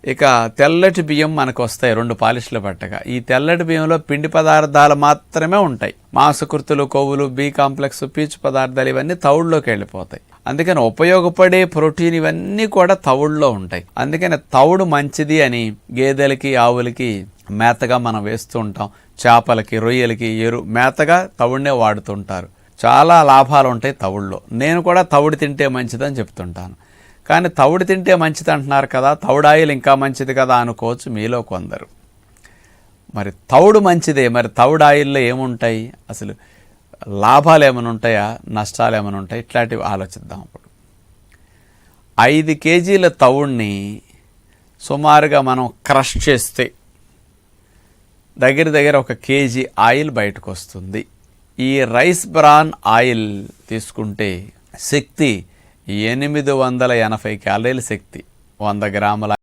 ఇక తెల్లటి బియ్యం మనకు వస్తాయి 2 పాలిష్లు పట్టగా. ఈ తెల్లటి బియ్యంలో పిండి పదార్థాలు మాత్రమే ఉంటాయి. మాంసకృతులు, కొవ్వులు, బి కాంప్లెక్స్, పీచు పదార్థాలు ఇవన్నీ తవుడులోకి వెళ్ళిపోతాయి. అందుకని ఉపయోగపడే ప్రోటీన్ ఇవన్నీ కూడా తవుడులో ఉంటాయి. అందుకని తవుడు మంచిది అని గేదెలకి, ఆవులకి మేతగా మనం వేస్తూ ఉంటాం. చేపలకి, రొయ్యలకి మేతగా తవుడునే వాడుతుంటారు. చాలా లాభాలు ఉంటాయి తవుడులో. నేను కూడా తవుడు తింటే మంచిదని చెప్తుంటాను. కానీ తవుడు తింటే మంచిది అంటున్నారు కదా, తవుడు ఆయిల్ ఇంకా మంచిది కదా అనుకోవచ్చు మీలో కొందరు. మరి తవుడు మంచిదే, మరి తవుడు ఆయిల్లో ఏముంటాయి, అసలు లాభాలు ఏమైనా ఉంటాయా, నష్టాలు ఏమైనా ఉంటాయి, ఇట్లాంటివి ఆలోచిద్దాం. అప్పుడు 5 కేజీల తవుడిని సుమారుగా మనం క్రష్ చేస్తే దగ్గర 1 కేజీ ఆయిల్ బయటకు వస్తుంది. ఈ రైస్ బ్రాన్ ఆయిల్ తీసుకుంటే శక్తి 880 క్యాలరీల శక్తి 100 గ్రాముల